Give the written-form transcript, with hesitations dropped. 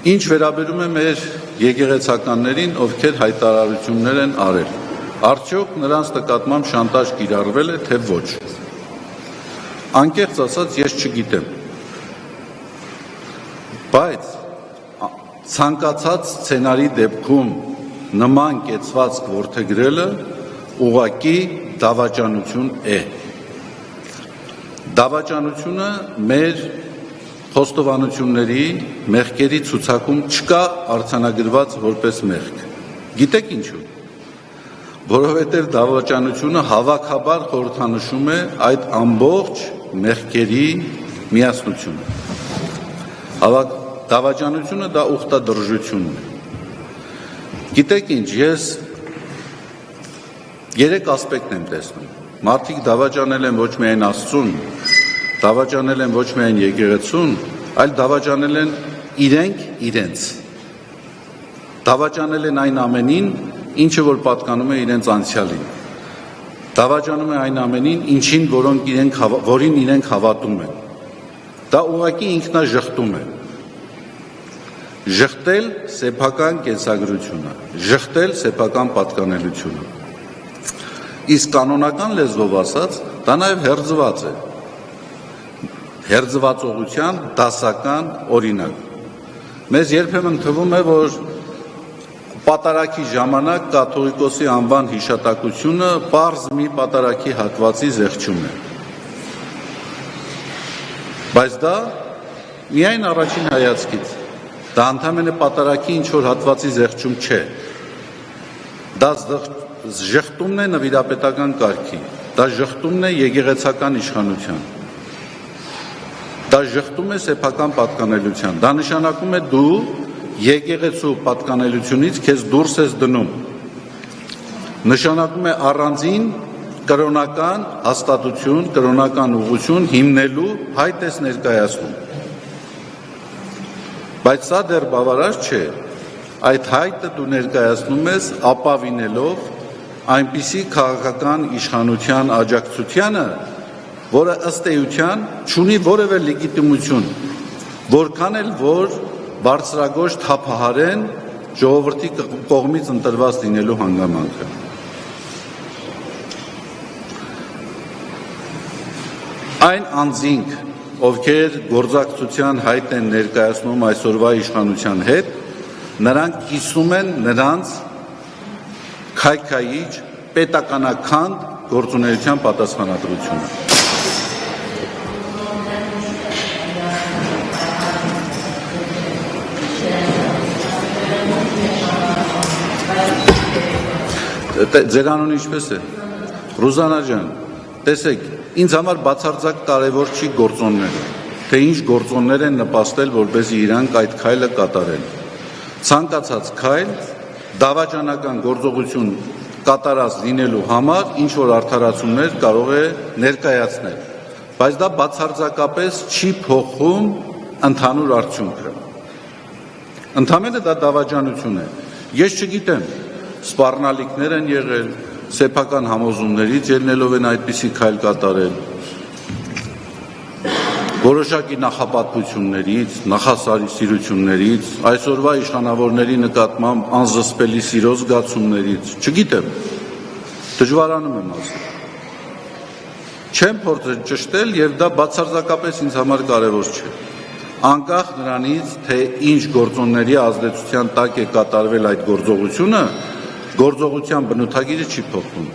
Ինչ վերաբերում է մեր եկեղեցականներին, ովքեր հայտարարություններ են արել, արդյոք նրանց նկատմամբ շանտաժ կիրառվել է, թե ոչ։ Անկեղծ ասած, ես չգիտեմ, բայց ցանկացած սցենարի դեպքում նման կեցվածք որդեգրելը ուղղակի դավաճանություն է։ Դավաճանությունը մեր խոստովանությունների մեղքերի ցուցակում չկա արձանագրված որպես մեղք։ Գիտեք ինչու՞։ Որովհետև դավաճանությունը հավաքաբար խորհրդանշում է այդ ամբողջ մեղքերի միասնությունը։ Դավաճանությունը դա ուխտադրժությունն է։ Գիտեք ինչ, ես 3 ասպեկտ եմ տեսնում։ Մարդիկ դավաճանել են ոչ միայն Աստծուն, դավաճանել են ոչ միայն եկեղեցուն, այլ դավաճանել են իրենք իրենց։ Դավաճանել են այն ամենին, ինչը որ պատկանում է իրենց անցյալին։ Դավաճանում է այն ամենին, որին իրենք հավատում են։ Դա ուղղակի ինքնաժխտում է։ Ժխտել սեփական կենսագրությունը, ժխտել սեփական պատկանելությունը։ Իսկ կանոնական լեզվով ասած, դա նաև հերձված է։ Հերձվածողության դասական օրինակ։ Մեզ երբեմն թվում է, որ պատարագի ժամանակ կաթողիկոսի անվան հիշատակությունը պարզ մի պատարագի հատվածի զեղչում է։ Բայց դա միայն առաջին հայացքից, դա ընդամենը պատարագի ինչ-որ հատվածի զեղչում չէ։ Դա ժխտումն է նվիրապետական կարգի, դա ժխտումն է եկեղեցական իշխանության, դա ժխտում է սեփական պատկանելության, դա նշանակում է դու եկեղեցու պատկանելությունից քեզ դուրս ես դնում, նշանակում է առանձին կրոնական հաստատություն, կրոնական ուղղություն հիմնելու հայտ ես ներկայացնում։ Բայց սա դեռ բավարար չէ, այդ հայտը դու ներկայացնում ես ապավինելով այնպիսի քաղաքական իշխանության աջակցությանը, որը ըստ էության չունի որևէ լեգիտիմություն, որքան էլ որ բարձրագույն թափահարեն ժողովրդի կողմից ընտրված լինելու հանգամանքը։ Այն անձինք, ովքեր գործակցության հայտ են ներկայացնում այսօրվա իշխանության հետ, նրանք կիսում են նրանց քայքայիչ պետականաքանդ գործունեության պատասխանատվությունը։ Ձեր անունը ինչպես է։ Ռուզանա ջան, տեսեք, ինձ համար բացարձակ կարևոր չի գործոնները, թե ինչ գործոններ են նպաստել, որպեսզի իրանք այդ քայլը կատարեն։ Ցանկացած քայլ դավաճանական գործողություն կատարած լինելու համար ինչ որ արդարացումներ կարող է ներկայացնել, բայց դա բացարձակապես չի փոխում ընդհանուր արդյունքը։ Ընդհանրապես դա դավաճանություն է։ Ես չգիտեմ, սպառնալիքներ են եղել, սեփական համոզումներից ելնելով են այդպիսի քայլ կատարել, որոշակի նախապատվություններից, նախասիրություններից, այսօրվա իշխանավորների նկատմամբ անզսպելի սիրո զգացումներից, չգիտեմ, դժվարանում եմ ասել։ Չեմ փորձել ճշտել եւ դա բացարձակապես ինձ համար կարեւոր չէ։ Անկախ նրանից, թե ինչ գործոնների ազդեցության տակ է կատարվել այդ գործողությունը, գործողության բնութագիրը չի փոխվում։